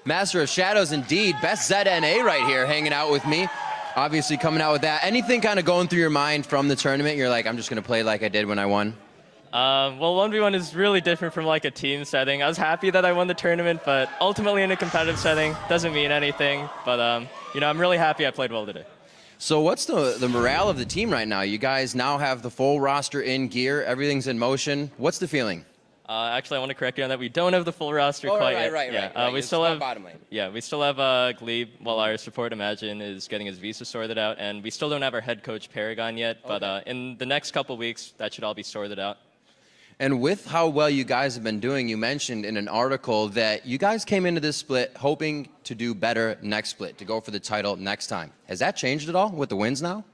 Master of Shadows indeed. Best ZNA right here hanging out with me. Obviously coming out with that. Anything kind of going through your mind from the tournament? You're like, I'm just going to play like I did when I won? Well, 1v1 is really different from like a team setting. I was happy that I won the tournament, but ultimately in a competitive setting, doesn't mean anything. But, you know, I'm really happy I played well today. So what's the morale of the team right now? You guys now have the full roster in gear. Everything's in motion. What's the feeling? Actually, I want to correct you on that. We don't have the full roster quite yet. Right. We still have bottom lane. Yeah, we still have Glebe, while our support Imagine is getting his visa sorted out, and we still don't have our head coach Paragon yet. Okay. But in the next couple weeks, that should all be sorted out. And with how well you guys have been doing, you mentioned in an article that you guys came into this split hoping to do better next split, to go for the title next time. Has that changed at all with the wins now?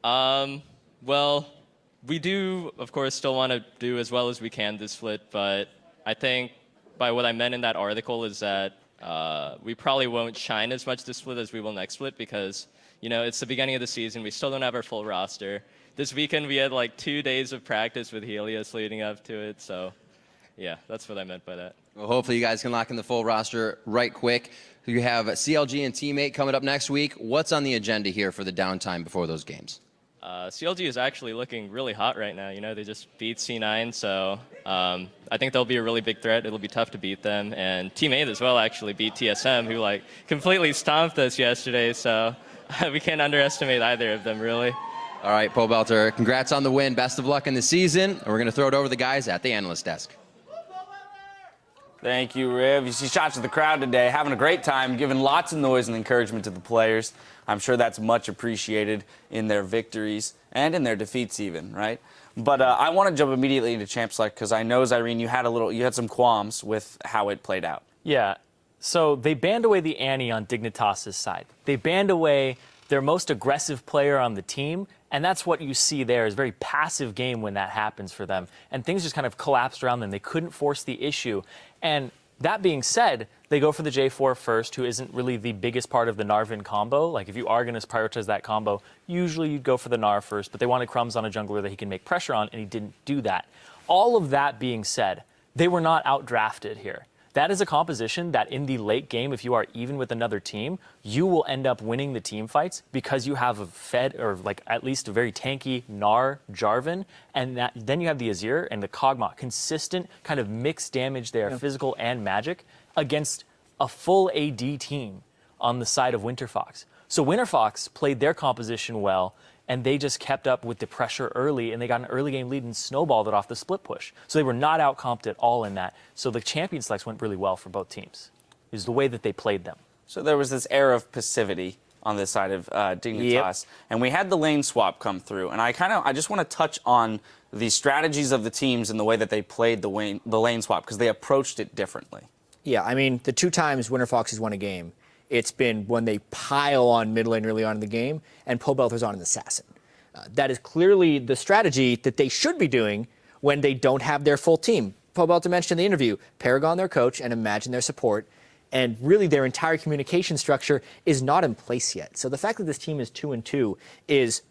Well, we do, of course, still want to do as well as we can this split, but I think by what I meant in that article is that we probably won't shine as much this split as we will next split because, you know, it's the beginning of the season. We still don't have our full roster. This weekend we had like 2 days of practice with Helios leading up to it, so yeah, that's what I meant by that. Well, hopefully you guys can lock in the full roster right quick. You have CLG and Teammate coming up next week. What's on the agenda here for the downtime before those games? CLG is actually looking really hot right now. You know, they just beat C9, so I think they'll be a really big threat. It'll be tough to beat them. And Teammate as well actually beat TSM, who like completely stomped us yesterday, so we can't underestimate either of them, really. All right, Pobelter, congrats on the win. Best of luck in the season. And we're going to throw it over to the guys at the analyst desk. Thank you, Riv. You see shots of the crowd today, having a great time, giving lots of noise and encouragement to the players. I'm sure that's much appreciated in their victories and in their defeats even, right? But I want to jump immediately into Champ Select because I know, Zyrene, you had some qualms with how it played out. Yeah. So they banned away the Annie on Dignitas' side. They banned away their most aggressive player on the team, and that's what you see there is a very passive game when that happens for them. And things just kind of collapsed around them. They couldn't force the issue. And that being said, they go for the J4 first, who isn't really the biggest part of the Narvin combo. Like, if you are going to prioritize that combo, usually you'd go for the Nar first, but they wanted Crumbs on a jungler that he can make pressure on, and he didn't do that. All of that being said, they were not outdrafted here. That is a composition that in the late game, if you are even with another team, you will end up winning the team fights because you have a fed or like at least a very tanky Gnar Jarvan, and then you have the Azir and the Kog'Maw, consistent kind of mixed damage there, physical and magic, against a full AD team on the side of Winterfox. So Winterfox played their composition well, and they just kept up with the pressure early, and they got an early game lead and snowballed it off the split push. So they were not outcomped at all in that. So the champion selects went really well for both teams, is the way that they played them. So there was this air of passivity on this side of Dignitas, and we had the lane swap come through. And I just want to touch on the strategies of the teams and the way that they played the lane swap, because they approached it differently. Yeah, I mean, the 2 times Winterfox has won a game, it's been when they pile on mid lane early on in the game, and Pobelter's on an assassin. That is clearly the strategy that they should be doing when they don't have their full team. Pobelter mentioned in the interview, Paragon their coach and Imagine their support, and really their entire communication structure is not in place yet. So the fact that this team is 2-2 is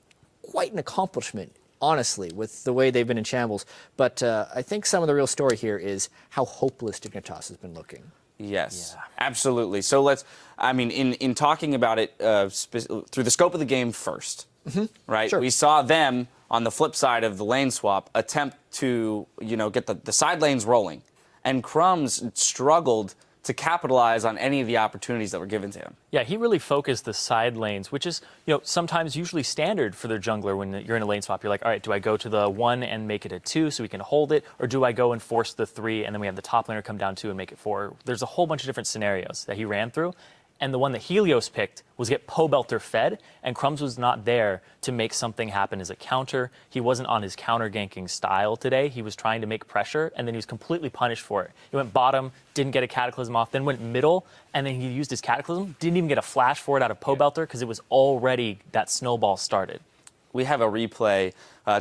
quite an accomplishment, honestly, with the way they've been in shambles. But I think some of the real story here is how hopeless Dignitas has been looking. Yes, absolutely. So let's, I mean, in talking about it through the scope of the game first, right? Sure. We saw them, on the flip side of the lane swap, attempt to, you know, get the side lanes rolling. And Crumbs struggled to capitalize on any of the opportunities that were given to him. Yeah, he really focused the side lanes, which is, you know, sometimes usually standard for their jungler when you're in a lane swap. You're like, all right, do I go to the 1 and make it a 2 so we can hold it, or do I go and force the 3 and then we have the top laner come down 2 and make it 4? There's a whole bunch of different scenarios that he ran through. And the one that Helios picked was get Pobelter fed, and Crumbs was not there to make something happen as a counter. He wasn't on his counter ganking style today. He was trying to make pressure, and then he was completely punished for it. He went bottom, didn't get a Cataclysm off, then went middle, and then he used his Cataclysm, didn't even get a flash for it out of Pobelter because it was already that snowball started. We have a replay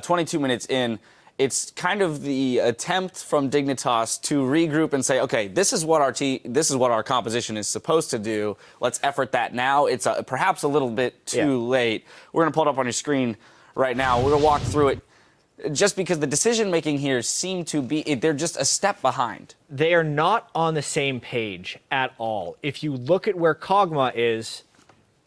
22 minutes in. It's kind of the attempt from Dignitas to regroup and say, okay, this is what our composition is supposed to do. Let's effort that now. It's perhaps a little bit too late. We're going to pull it up on your screen right now. We're going to walk through it. just because the decision-making here seem to be, they're just a step behind. They are not on the same page at all. If you look at where Kog'Maw is,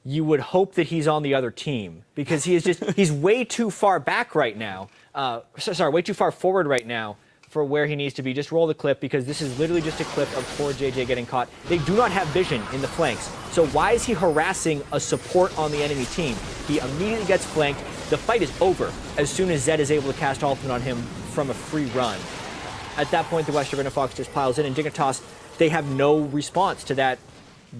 you would hope that he's on the other team because he's way too far back right now. Way too far forward right now for where he needs to be. Just roll the clip because this is literally just a clip of poor JJ getting caught. They do not have vision in the flanks. So why is he harassing a support on the enemy team? He immediately gets flanked. The fight is over as soon as Zed is able to cast Ultimate on him from a free run. At that point, the Western Winterfox just piles in, and Dignitas, they have no response to that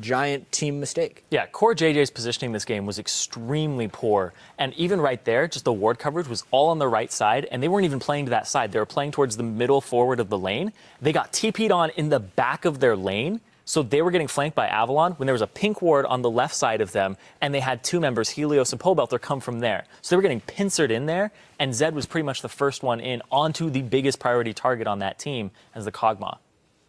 giant team mistake. Yeah, core JJ's positioning this game was extremely poor. And even right there, just the ward coverage was all on the right side, and they weren't even playing to that side. They were playing towards the middle forward of the lane. They got TP'd on in the back of their lane, so they were getting flanked by Avalon when there was a pink ward on the left side of them, and they had two members, Helios and Pobelter, come from there. So they were getting pincered in there, and Zed was pretty much the first one in onto the biggest priority target on that team as the Kog'Maw.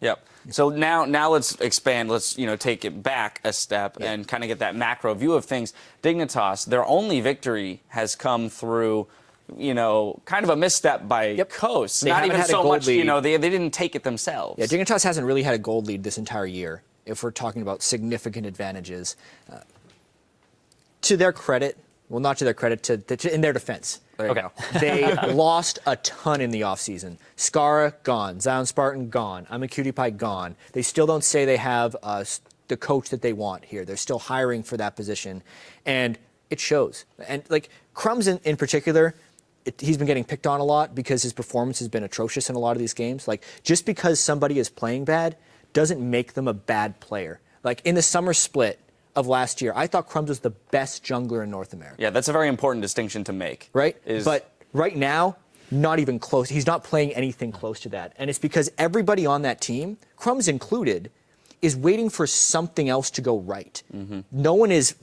Yep. So now let's expand. Let's take it back a step and kind of get that macro view of things. Dignitas, their only victory has come through, kind of a misstep by Coast. They Not haven't even had a so gold much. lead. They didn't take it themselves. Yeah, Dignitas hasn't really had a gold lead this entire year. If we're talking about significant advantages, to their credit, well, not to their credit, in their defense. There you go. They lost a ton in the offseason. Skara, gone. Zion Spartan, gone. I'm a Cutie Pie, gone. They still don't say they have the coach that they want here. They're still hiring for that position. And it shows. And, Crumbs in particular, he's been getting picked on a lot because his performance has been atrocious in a lot of these games. Just because somebody is playing bad doesn't make them a bad player. In the summer split of last year, I thought Crumbs was the best jungler in North America. Yeah, that's a very important distinction to make. Right? But right now, not even close. He's not playing anything close to that. And it's because everybody on that team, Crumbs included, is waiting for something else to go right. Mm-hmm. No one is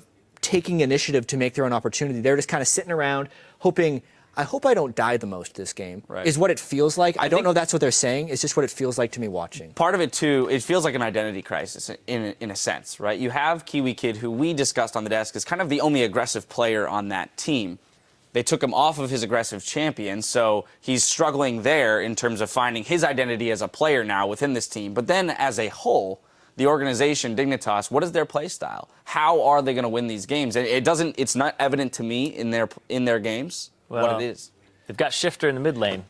taking initiative to make their own opportunity. They're just kind of sitting around hoping, I hope I don't die the most this game, is what it feels like. I don't know that's what they're saying. It's just what it feels like to me watching. Part of it, too, it feels like an identity crisis in a sense, right? You have Kiwi Kid, who we discussed on the desk as kind of the only aggressive player on that team. They took him off of his aggressive champion, so he's struggling there in terms of finding his identity as a player now within this team. But then, as a whole, the organization, Dignitas, what is their play style? How are they going to win these games? It's not evident to me in their games. What it is. They've got Shifter in the mid lane.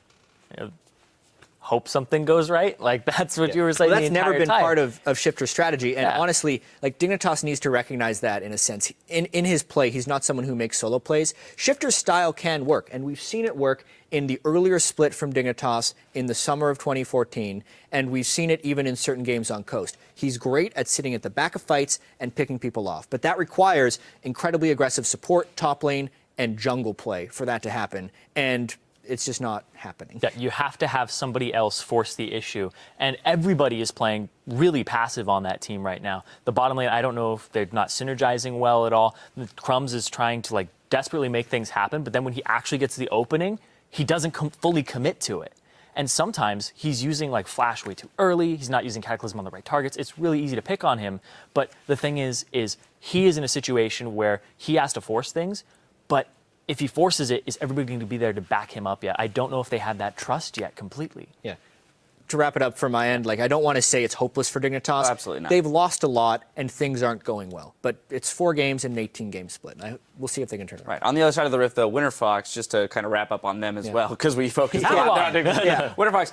Hope something goes right. That's what you were saying. Well, that's the entire never been time. part of Shifter's strategy. And honestly, Dignitas needs to recognize that in a sense. In his play, he's not someone who makes solo plays. Shifter's style can work, and we've seen it work in the earlier split from Dignitas in the summer of 2014, and we've seen it even in certain games on Coast. He's great at sitting at the back of fights and picking people off, but that requires incredibly aggressive support, top lane, and jungle play for that to happen, and it's just not happening. Yeah, you have to have somebody else force the issue, and everybody is playing really passive on that team right now. The bottom lane, I don't know if they're not synergizing well at all. Crumbs is trying to desperately make things happen, but then when he actually gets the opening, he doesn't fully commit to it. And sometimes he's using Flash way too early. He's not using Cataclysm on the right targets. It's really easy to pick on him. But the thing is he is in a situation where he has to force things. But if he forces it, is everybody going to be there to back him up yet? I don't know if they have that trust yet completely. Yeah. To wrap it up from my end, I don't want to say it's hopeless for Dignitas. Oh, absolutely not. They've lost a lot, and things aren't going well. But it's 4 games and an 18-game split. We'll see if they can turn it around. Right. On the other side of the rift, though, Winterfox, just to kind of wrap up on them as well, because we focused a lot on Winterfox.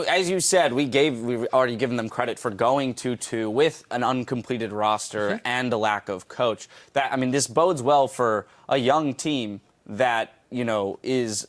As you said, we've already given them credit for going 2-2 with an uncompleted roster and a lack of coach. This bodes well for a young team that, is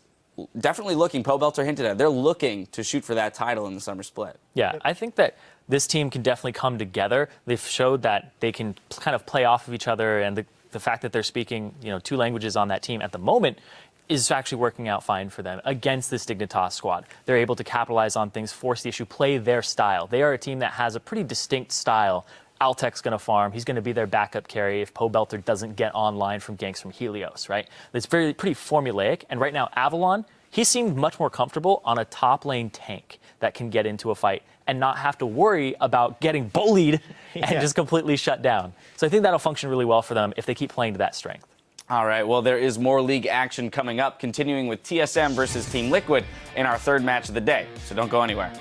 definitely looking, Pobelter hinted at, they're looking to shoot for that title in the summer split. Yeah, I think that this team can definitely come together. They've showed that they can kind of play off of each other, and the fact that they're speaking, 2 languages on that team at the moment is actually working out fine for them against this Dignitas squad. They're able to capitalize on things, force the issue, play their style. They are a team that has a pretty distinct style. Altec's going to farm. He's going to be their backup carry if Pobelter doesn't get online from ganks from Helios, right? It's pretty formulaic. And right now, Avalon, he seemed much more comfortable on a top lane tank that can get into a fight and not have to worry about getting bullied and just completely shut down. So I think that'll function really well for them if they keep playing to that strength. All right, well, there is more league action coming up, continuing with TSM versus Team Liquid in our third match of the day, so don't go anywhere.